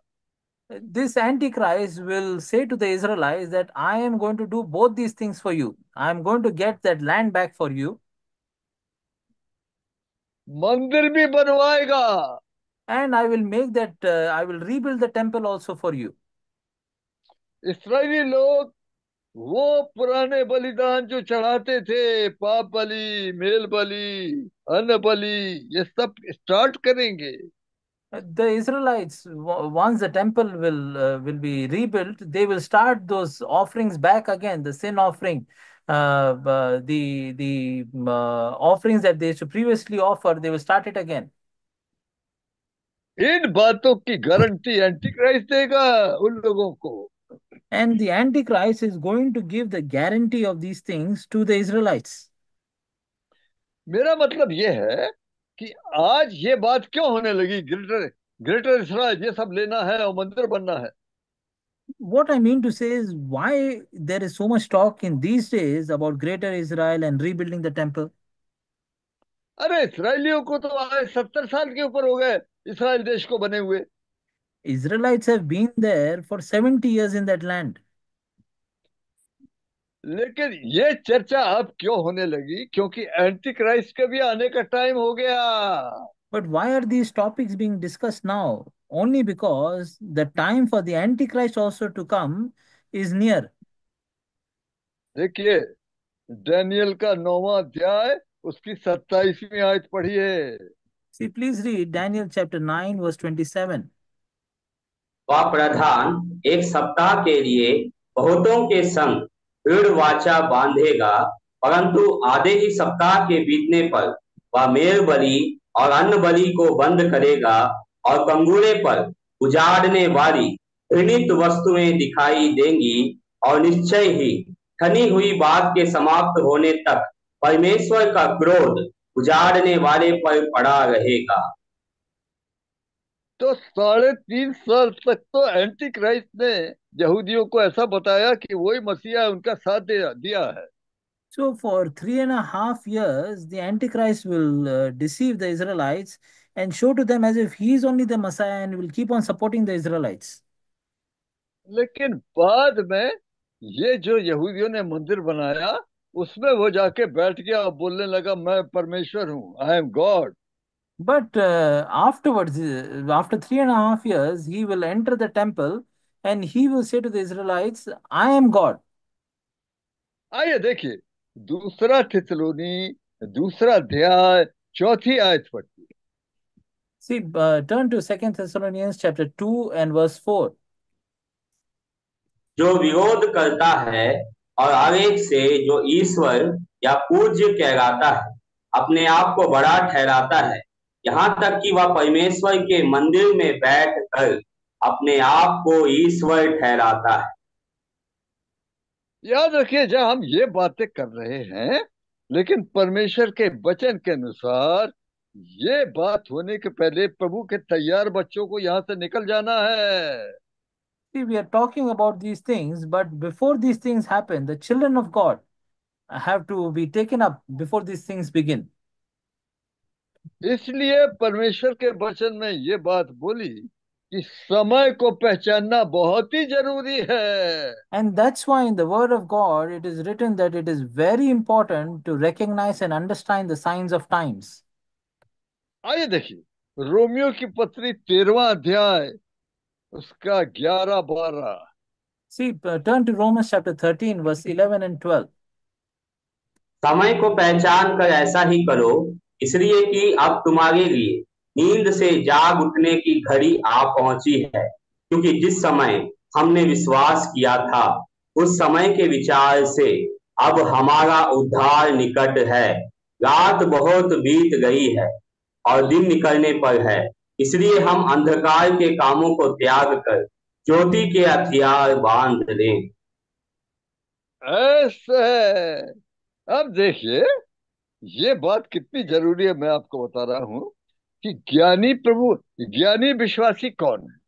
Speaker 2: this Antichrist will say to the Israelites that I am going to do both these things for you. I am going to get that land back for you,
Speaker 1: मंदिर भी बनवाएगा।
Speaker 2: and I will make that, I will rebuild the temple also for you.
Speaker 1: Israeli लोग वो पुराने बलिदान जो चढ़ाते थे, पाप बलि, मेल बलि, अन्न बलि, ये सब स्टार्ट करेंगे।
Speaker 2: The Israelites, once the temple will be rebuilt, they will start those offerings back again, the sin offering, the offerings that they used to previously offer, they will start it again.
Speaker 1: इन बातों की guarantee anti Christ देगा उन लोगों को।
Speaker 2: And the Antichrist is going to give the guarantee of these things to the Israelites.
Speaker 1: मेरा मतलब ये है कि आज ये बात क्यों होने लगी, ग्रेटर ग्रेटर इसराइल ये सब लेना है और मंदिर बनना है।
Speaker 2: What I mean to say is why there is so much talk in these days about greater Israel and rebuilding the temple.
Speaker 1: अरे इसराइलियों को तो आज 70 साल के ऊपर हो गए इसराइल देश को बने हुए।
Speaker 2: Israelites have been there for 70 years in that land.
Speaker 1: लेकिन ये चर्चा अब क्यों होने लगी? क्योंकि एंटी क्राइस्ट का भी आने का टाइम हो गया।
Speaker 2: But why are these topics being discussed now? Only because the time for the Antichrist also to come is near.
Speaker 1: देखिए, डैनियल का 9वां अध्याय उसकी 27वीं आयत पढ़िए।
Speaker 2: See, please read Daniel chapter 9, verse 27.
Speaker 3: वह प्रधान एक सप्ताह के लिए बहुतों के संग दृढ़ वाचा बांधेगा, परंतु आधे ही सप्ताह के बीतने पर वह मेल बलि और अन्न बलि को बंद करेगा, और कंगूरे पर उजाड़ने वाली घृणित वस्तुएं दिखाई देंगी, और निश्चय ही ठनी हुई बात के समाप्त होने तक परमेश्वर का क्रोध उजाड़ने वाले पर पड़ा रहेगा।
Speaker 1: तो 3.5 साल तक तो एंटी क्राइस्ट ने यहूदियों को ऐसा बताया कि वही मसीहा उनका साथ दिया है।
Speaker 2: So, for 3.5 years, the Antichrist will deceive the Israelites and show to them as if he is only the Messiah and will keep on supporting the Israelites.
Speaker 1: लेकिन बाद में ये जो यहूदियों ने मंदिर बनाया उसमें वो जाके बैठ गया और बोलने लगा, मैं परमेश्वर हूँ, I am God.
Speaker 2: But afterwards, after 3.5 years, he will enter the temple and he will say to the Israelites, I am God.
Speaker 1: आइए देखिए, दूसरा थिस्सलुनी 2 अध्याय 4 आयत पढ़िए।
Speaker 2: See, turn to 2 Thessalonians chapter 2 and verse 4.
Speaker 3: जो विरोध करता है और आवेग से जो ईश्वर या पूज्य कहलाता है, अपने आप को बड़ा ठहराता है, यहाँ तक कि वह परमेश्वर के मंदिर में बैठ कर अपने आप को ईश्वर ठहराता है।
Speaker 1: याद रखिए, जब हम ये बातें कर रहे हैं, लेकिन परमेश्वर के वचन के अनुसार ये बात होने के पहले प्रभु के तैयार बच्चों को यहाँ से निकल जाना है।
Speaker 2: See, we are talking about these things, but before these things happen, the children of God have to be taken up before these things begin.
Speaker 1: इसलिए परमेश्वर के वचन में ये बात बोली कि समय को पहचानना बहुत ही जरूरी है।
Speaker 2: And that's why in the Word of God, it is written that it is very important to recognize and understand the signs of times.
Speaker 1: आइए देखिए, रोमियो की पत्री 13वां अध्याय उसका 11-12।
Speaker 2: See, turn to Romans chapter 13, verse 11 and 12.
Speaker 3: समय को पहचान कर ऐसा ही करो, इसलिए कि अब तुम्हारे लिए नींद से जाग उठने की घड़ी आ पहुंची है, क्योंकि जिस समय हमने विश्वास किया था उस समय के विचार से अब हमारा उद्धार निकट है। रात बहुत बीत गई है और दिन निकलने पर है, इसलिए हम अंधकार के कामों को त्याग कर ज्योति के हथियार बांध लें।
Speaker 1: ऐसा है। अब देखिए, ये बात कितनी जरूरी है, मैं आपको बता रहा हूं कि ज्ञानी विश्वासी कौन है।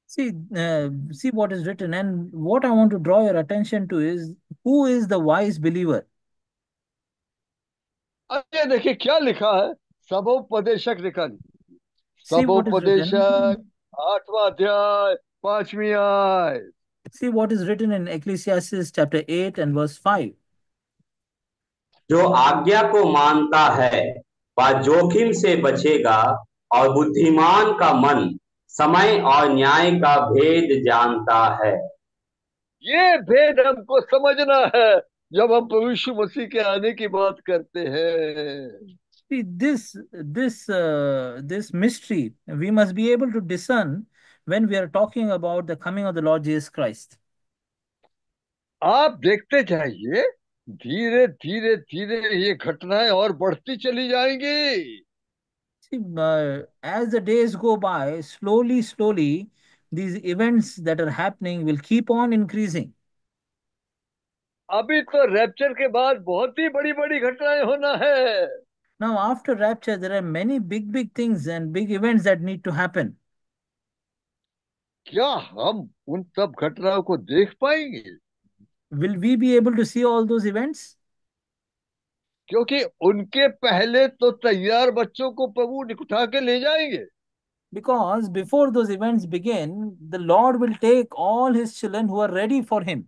Speaker 2: See what is written, and what I want to draw your attention to is who is the wise believer.
Speaker 1: आइए देखिए क्या लिखा है। सबोपदेशक लिखा है।
Speaker 2: See what is written.
Speaker 1: सबोपदेशक 8वां अध्याय 5वीं आयत।
Speaker 2: See what is written in Ecclesiastes chapter 8 and verse 5.
Speaker 3: जो आज्ञा को मानता है वह जोखिम से बचेगा, और बुद्धिमान का मन समय और न्याय का भेद जानता है।
Speaker 1: ये भेद हमको समझना है जब हम प्रभु यीशु मसीह के आने की बात करते हैं।
Speaker 2: See this mystery we must be able to discern when we are talking about the coming of the Lord Jesus Christ.
Speaker 1: आप देखते जाइए, धीरे धीरे धीरे ये घटनाएं और बढ़ती चली जाएंगी।
Speaker 2: See, as the days go by, slowly, these events that are happening will keep on increasing.
Speaker 1: अभी तो रैप्चर के बाद बहुत ही बड़ी बड़ी घटनाएं होना है।
Speaker 2: Now, after rapture, there are many big things and big events that need to happen.
Speaker 1: क्या हम उन सब घटनाओं को देख पाएंगे?
Speaker 2: Will we be able to see all those events?
Speaker 1: क्योंकि उनके पहले तो तैयार बच्चों को प्रभु उठा के ले जाएंगे।
Speaker 2: Because before those events begin, the Lord will take all his children who are ready for him.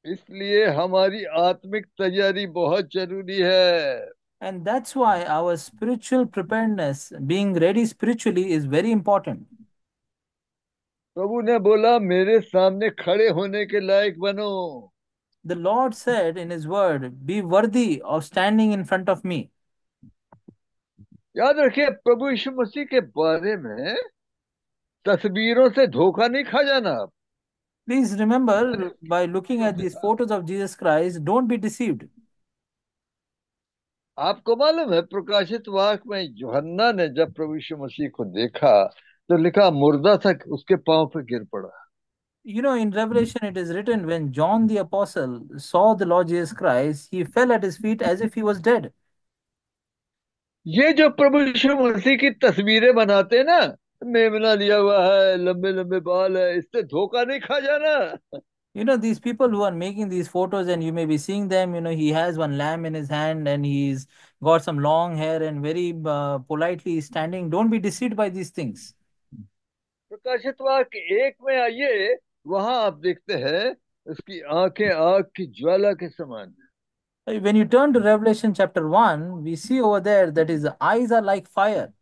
Speaker 1: इसलिए हमारी आत्मिक तैयारी बहुत जरूरी है।
Speaker 2: And that's why our spiritual preparedness, being ready spiritually, is very important.
Speaker 1: प्रभु ने बोला मेरे सामने खड़े होने के लायक बनो।
Speaker 2: The Lord said in his word, "Be worthy of standing in front of me."
Speaker 1: याद रखिए, प्रभु यीशु मसीह के बारे में तस्वीरों से धोखा नहीं खा जाना आप।
Speaker 2: Please remember, by looking at these photos of Jesus Christ, don't be deceived.
Speaker 1: आपको मालूम है, प्रकाशित वाक्य में यूहन्ना ने जब प्रभु यीशु मसीह को देखा तो लिखा मुर्दा था, उसके पांव पे गिर पड़ा।
Speaker 2: You know, in Revelation it is written, when John the Apostle saw the Lord Jesus Christ, he fell at his feet as if he was dead.
Speaker 1: ये जो प्रभु यीशु मसीह की तस्वीरें बनाते हैं ना, मेमना लिया हुआ है, लंबे लंबे बाल है, इससे धोखा नहीं खा जाना।
Speaker 2: You know, these people who are making these photos, and you may be seeing them, you know, he has one lamb in his hand and he's got some long hair and very politely standing. Don't be deceived by these things.
Speaker 1: प्रकाशित वाक्य एक में आइए, वहां आप देखते हैं उसकी आंखें आग की ज्वाला के समान है।
Speaker 2: When you turn to Revelation chapter 1, we see over there that his eyes are like fire.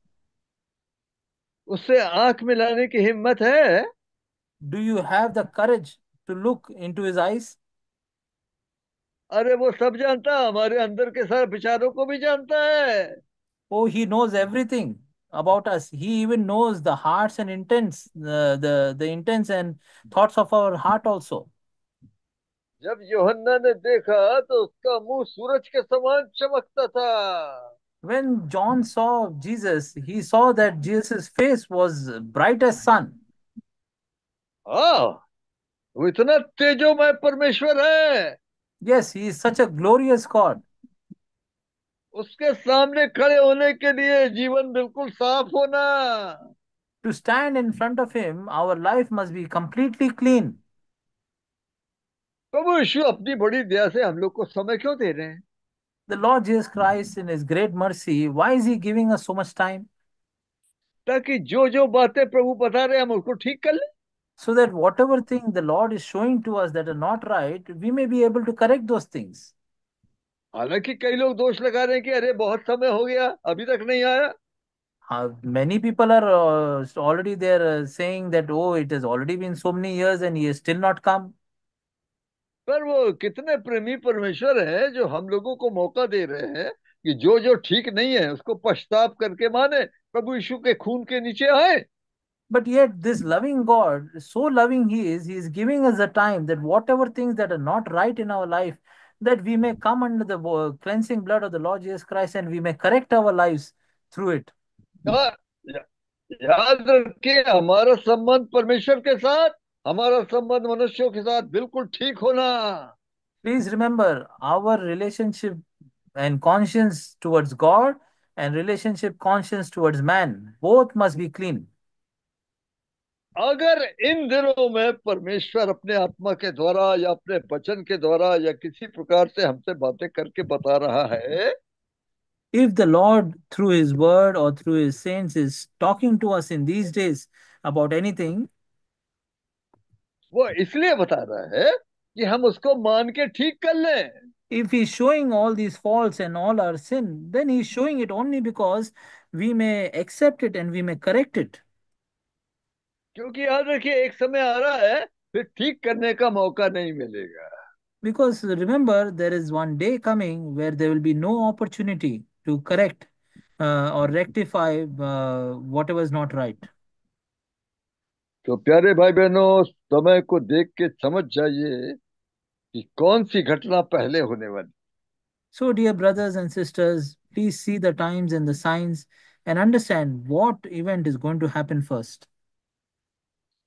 Speaker 1: उससे आंख मिलाने की हिम्मत है?
Speaker 2: Do you have the courage to look into his eyes?
Speaker 1: अरे वो सब जानता, हमारे अंदर के सारे विचारों को भी जानता है।
Speaker 2: Oh, he knows everything about us. He even knows the hearts and intents, the intents and thoughts of our heart also.
Speaker 1: जब यूहन्ना ने देखा तो उसका मुंह सूरज के समान चमकता था।
Speaker 2: When John saw Jesus, he saw that Jesus' face was bright as sun.
Speaker 1: हाँ, वो इतना तेजोमय परमेश्वर है।
Speaker 2: Yes, he is such a glorious God.
Speaker 1: उसके सामने खड़े होने के लिए जीवन बिल्कुल साफ होना।
Speaker 2: To stand in front of him, our life must be completely clean.
Speaker 1: प्रभु यीशु अपनी बड़ी दया से हम लोग को समय क्यों दे रहे हैं?
Speaker 2: The Lord Jesus Christ, in his great mercy, why is he giving us so much time?
Speaker 1: ताकि जो जो बातें प्रभु बता रहे हैं हम उसको ठीक कर लें।
Speaker 2: So that whatever thing the Lord is showing to us that are not right, we may be able to correct those things.
Speaker 1: हालांकि कई लोग दोष लगा रहे हैं कि अरे बहुत समय हो गया अभी तक नहीं आया।
Speaker 2: Many people are already there saying that, oh, it has already been so many years and he has still not come.
Speaker 1: पर वो कितने प्रेमी परमेश्वर है जो हम लोगों को मौका दे रहे हैं कि जो जो ठीक नहीं है उसको पश्चाताप करके माने, प्रभु यीशु के खून के नीचे आए।
Speaker 2: But yet, this loving God, so loving He is giving us the time that whatever things that are not right in our life, that we may come under the cleansing blood of the Lord Jesus Christ and we may correct our lives through it.
Speaker 1: या, या, याद रखिए, हमारा संबंध परमेश्वर के साथ, हमारा संबंध मनुष्यों के साथ बिल्कुल ठीक होना।
Speaker 2: Please remember our relationship and conscience towards God and relationship conscience towards man, both must be clean.
Speaker 1: अगर इन दिनों में परमेश्वर अपने आत्मा के द्वारा या अपने वचन के द्वारा या किसी प्रकार से हमसे बातें करके बता रहा है,
Speaker 2: If the Lord, through His word or through His saints, is talking to us in these days about anything,
Speaker 1: वो इसलिए बता रहा है कि हम उसको मान के ठीक कर लें।
Speaker 2: if He's showing all these faults and all our sin, then He's showing it only because we may accept it and we may correct it.
Speaker 1: क्योंकि याद रखिए, एक समय आ रहा है फिर ठीक करने का मौका नहीं मिलेगा।
Speaker 2: Because remember, there is one day coming where there will be no opportunity to correct or rectify whatever is not right.
Speaker 1: तो प्यारे भाई बहनों, समय को देख के समझ जाइए कि कौन सी घटना पहले होने वाली।
Speaker 2: So, dear brothers and sisters, please see the times and the signs and understand what event is going to happen first.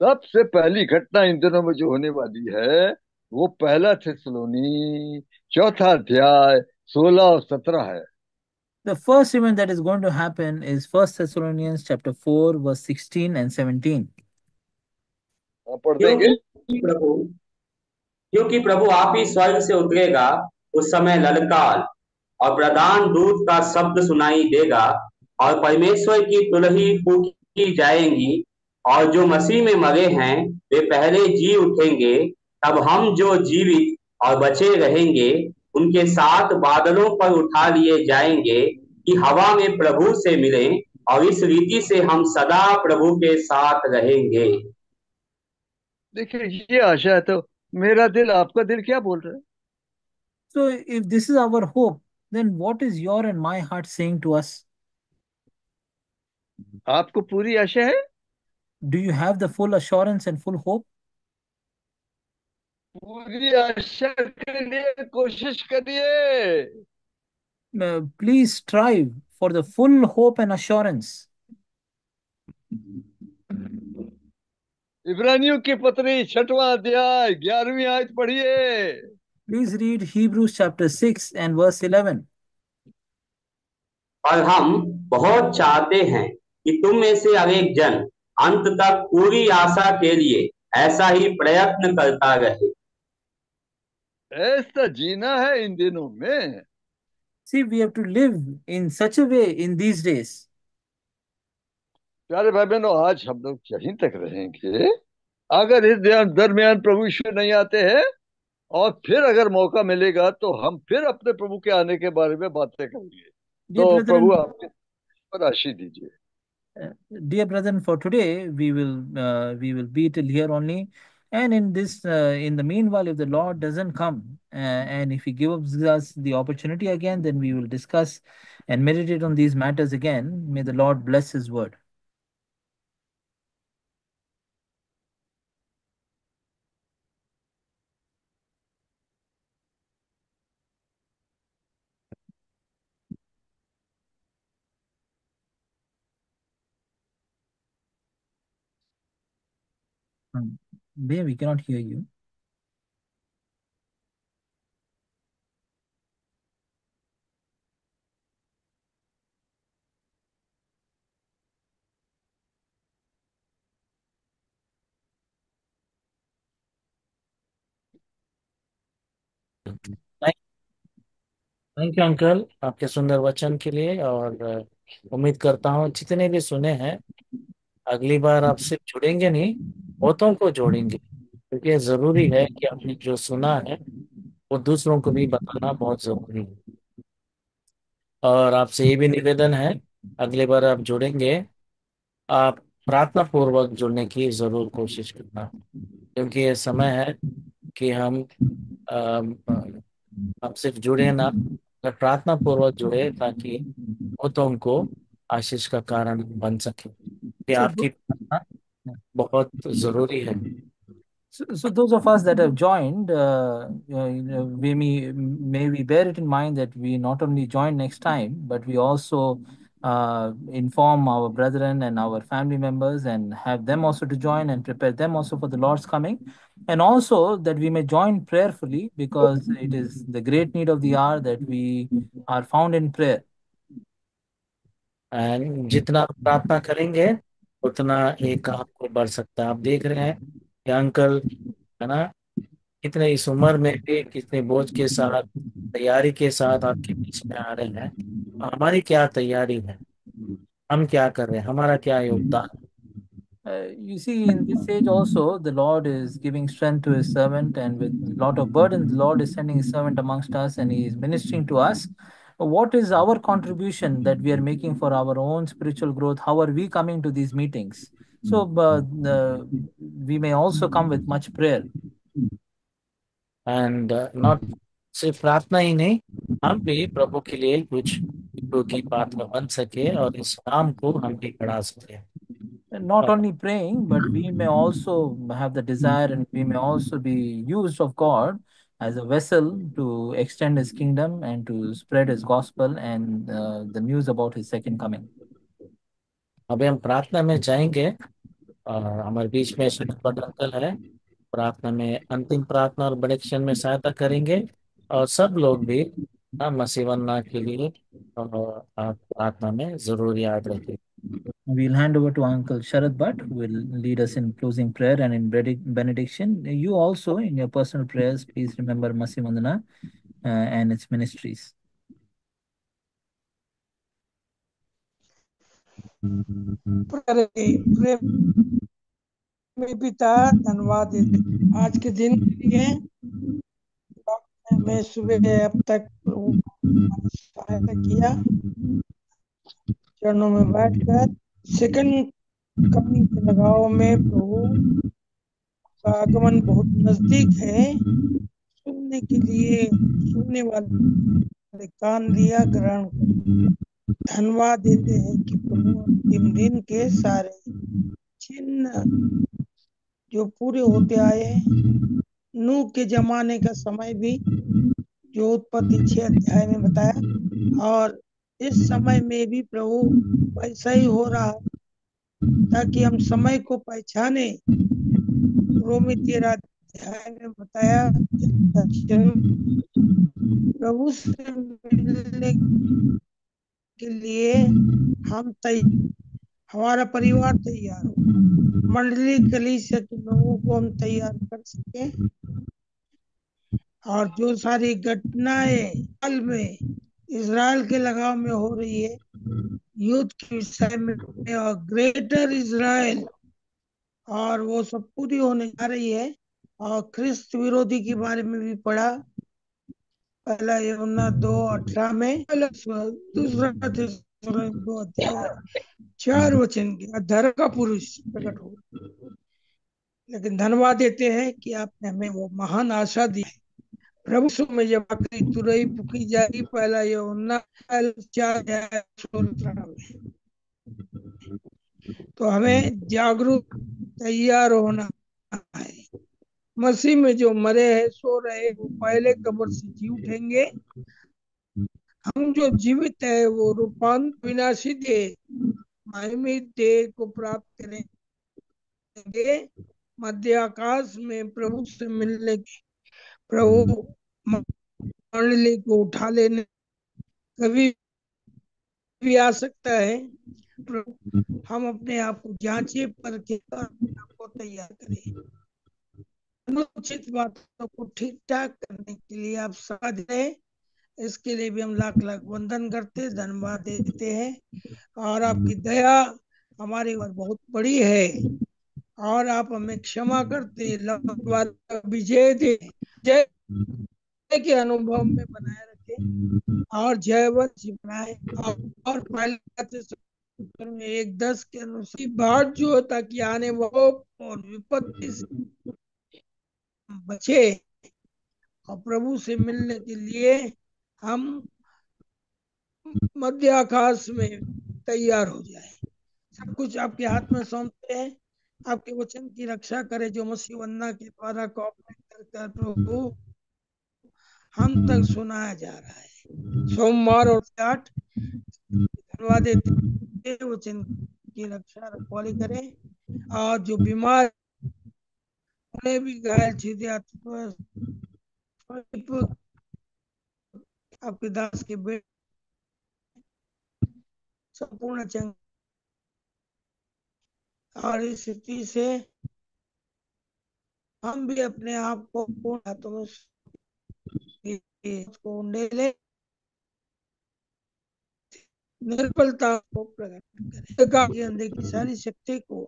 Speaker 1: सबसे पहली घटना इन दिनों में जो होने वाली है वो पहला थिस्सलुनी चौथा अध्याय 16 और 17 है।
Speaker 2: The first event that is going to happen is First Thessalonians chapter 4, verse 16 and 17.
Speaker 1: हाँ, पढ़ देंगे।
Speaker 3: क्योंकि प्रभु क्योंकि प्रभु आप ही स्वर्ग से उतरेगा, उस समय ललकार और प्रधान दूत का शब्द सुनाई देगा, और परमेश्वर की तुरही फूंकी जाएंगी, और जो मसीह में मरे हैं वे पहले जी उठेंगे। तब हम जो जीवित और बचे रहेंगे उनके साथ बादलों पर उठा लिए जाएंगे कि हवा में प्रभु से मिलें, और इस रीति से हम सदा प्रभु के साथ रहेंगे।
Speaker 1: देखिए, ये आशा है तो मेरा दिल, आपका दिल क्या बोल रहा है?
Speaker 2: So, if this is our hope, then what is your and my heart saying to us?
Speaker 1: आपको पूरी आशा है?
Speaker 2: Do you have the full assurance and full hope?
Speaker 1: पूरी आशा के लिए कोशिश करिए।
Speaker 2: Please strive for the full hope and assurance.
Speaker 1: इब्रानियों की पत्री 6वां अध्याय 11वीं आयत पढ़िए।
Speaker 2: Please read Hebrews chapter 6 and verse 11.
Speaker 3: और हम बहुत चाहते हैं कि तुम में से हर एक जन अंत तक पूरी आशा के लिए ऐसा ही प्रयत्न करता रहे।
Speaker 1: ऐसा जीना है इन दिनों में।
Speaker 2: See, we have to live in such a way in these days.
Speaker 1: प्यारे भाई बहनों, आज हम लोग यहीं तक रहेंगे। अगर इस दरमियान प्रभु यीशु नहीं आते हैं, और फिर अगर मौका मिलेगा तो हम फिर अपने प्रभु के आने के बारे में बातें करेंगे।
Speaker 2: Dear
Speaker 1: तो प्रभु
Speaker 2: brethren,
Speaker 1: आपके पर आशीष दीजिए।
Speaker 2: uh, dear brethren, for today we will be till here only. And in this, in the meanwhile, if the Lord doesn't come, and if He gives us the opportunity again, then we will discuss and meditate on these matters again. May the Lord bless His word. Bhaiya, we cannot hear you.
Speaker 4: Thank you uncle, आपके सुंदर वचन के लिए। और उम्मीद करता हूँ जितने भी सुने हैं, अगली बार आप सिर्फ जुड़ेंगे नहीं, बहुतों को जोड़ेंगे, क्योंकि ये जरूरी है कि आपने जो सुना है वो दूसरों को भी बताना बहुत जरूरी है। और आपसे ये भी निवेदन है, अगली बार आप जुड़ेंगे, आप प्रार्थना पूर्वक जुड़ने की जरूर कोशिश करना, क्योंकि ये समय है कि हम आप सिर्फ जुड़े ना, पर प्रार्थना पूर्वक जुड़े, ताकि बहुतों को आशीष का कारण बन सके। ये
Speaker 2: So,
Speaker 4: आपकी प्रार्थना बहुत जरूरी है।
Speaker 2: so those of us that have joined, may we bear it in mind that we not only join next time, but we also inform our brethren and our family members and have them also to join and prepare them also for the Lord's coming. And also that we may join prayerfully, because it is the great need of the hour that we are found in prayer.
Speaker 4: And जितना आप प्रार्थना करेंगे उतना ये काम को बढ़ सकता है। आप देख रहे हैं कि अंकल, है ना, कितने इस उम्र में भी कितने बोझ के साथ, तैयारी के साथ आपके बीच में आ रहे हैं। हमारी क्या तैयारी है, हम क्या कर रहे हैं, हमारा क्या योगदान।
Speaker 2: You see, in this age also, the Lord is giving strength to His servant, and with a lot of burden, the Lord is sending His servant amongst us, and He is ministering to us. What is our contribution that we are making for our own spiritual growth? How are we coming to these meetings? So, we may also come with much prayer.
Speaker 4: And not सिर्फ प्रार्थना ही नहीं, हम भी प्रभु के लिए कुछ की पात्र बन सके और इस काम को हम भी बढ़ा सके।
Speaker 2: And not only praying, but we may also have the desire, and we may also be used of God as a vessel to extend His kingdom and to spread His gospel and the news about His second coming.
Speaker 4: अभी हम प्रार्थना में जाएंगे, और हमारे बीच में Shripad uncle है, प्रार्थना में अंतिम प्रार्थना और बड़े में सहायता करेंगे। और सब लोग भी मसीह बनना के लिए और आप प्रार्थना में जरूर याद रखें।
Speaker 2: We'll hand over to Uncle Sharad Bhatt, who will lead us in closing prayer and in benediction. You also, in your personal prayers, please remember Masi Mandana and its ministries.
Speaker 5: प्रेम में पिता धन्यवाद देते आज के दिन के लिए। मैं सुबह अब तक प्रभु को सहायता किया, चरणों में बैठकर सेकंड कमिंग के लगाव में प्रभु का आगमन बहुत नजदीक है। सुनने के लिए सुनने वाले कान दिया ग्रहण कर धन्यवाद देते हैं कि प्रभु अंतिम दिन के सारे चिन्ह जो पूरे होते आए हैं, नूह के जमाने का समय भी जो उत्पत्ति 6 अध्याय में बताया, और इस समय में भी प्रभु वैसा ही हो रहा ताकि हम समय को पहचाने। रोमी 13 अध्याय में बताया प्रभु से मिलने के लिए हम हमारा परिवार तैयार हो, मंडली कलीसिया के लोगों को हम तैयार कर सके, और जो सारी घटनाएं हाल में इजराइल के लगाव में हो रही है, युद्ध के विषय में और ग्रेटर इजराइल, और वो सब पूरी होने जा रही है। और ख्रिस्त विरोधी के बारे में भी पढ़ा, पहला यूहन्ना 2:18 में, दूसरा 2 अध्याय 4 वचन के अधर्म का पुरुष प्रकट हो। लेकिन धन्यवाद देते हैं कि आपने हमें वो महान आशा दी है। प्रभु में जब आखिरी तुरई फूकी जाएगी, पहला यूहन्ना 4:16 में, तो हमें जागरूक तैयार होना है। मसीह में जो मरे हैं सो रहे, वो पहले कब्र से जी उठेंगे। हम जो जीवित है वो रूपांतर विनाशी देह महिमित देह को प्राप्त करेंगे। मध्य आकाश में प्रभु से मिलने की प्रभु मंडली को उठा लेने कभी भी आ सकता है। प्रभु हम अपने आप को जांचे परखे आपको तैयार करें। अनुचित बातों को ठीक ठाक करने के लिए आप साथ हैं, इसके लिए भी हम लाख लाख वंदन करते, धन्यवाद देते हैं। और आपकी दया हमारे ऊपर बहुत बड़ी है, और आप हमें क्षमा करते, विजय दे, जय के अनुभव में बनाए रखे और जयवंत बनाए। और पहले 1:10 के अनुसार बात जो हो, ताकि आने वो और विपत्ति से बचे, और प्रभु से मिलने के लिए हम मध्य आकाश में तैयार हो जाए। सब कुछ आपके हाथ में सौंपते हैं। आपके वचन की रक्षा करे जो मसीह वंदना के द्वारा कॉपरेट कर प्रभु हम तक सुनाया जा रहा है। सोमवार और 8 धन्यवाद देते, वचन की रक्षा रखवाली करें, और जो बीमार उन्हें भी घायल सीधे आपके दास के बेटे संपूर्ण चंग, और इस स्थिति से हम भी अपने आप को पूर्ण हाथों में ले निर्बलता को प्रकट करें। अंदर की सारी शक्ति को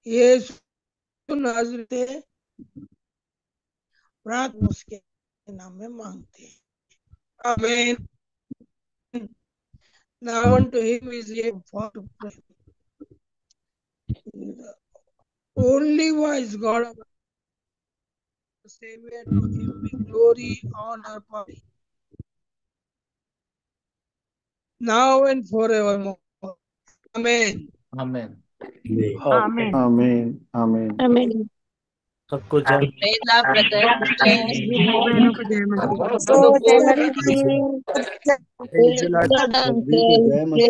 Speaker 5: यीशु नाज़रेती प्रार्थना उसके नाम में मांगते हैं, आमीन। Now unto him is for to pray. Only wise God of Savior, to him be glory, honor, power, now and forevermore. Amen.
Speaker 2: Amen.
Speaker 6: Amen.
Speaker 7: Amen. Amen.
Speaker 6: Amen.
Speaker 4: सबको जय
Speaker 6: Praise the brother.
Speaker 5: बहनों को जय मसीह।
Speaker 6: So, जय मसीह।
Speaker 7: Praise the Lord.
Speaker 6: Praise the Lord,
Speaker 7: सभी को
Speaker 6: uncle.
Speaker 7: जय मसीह।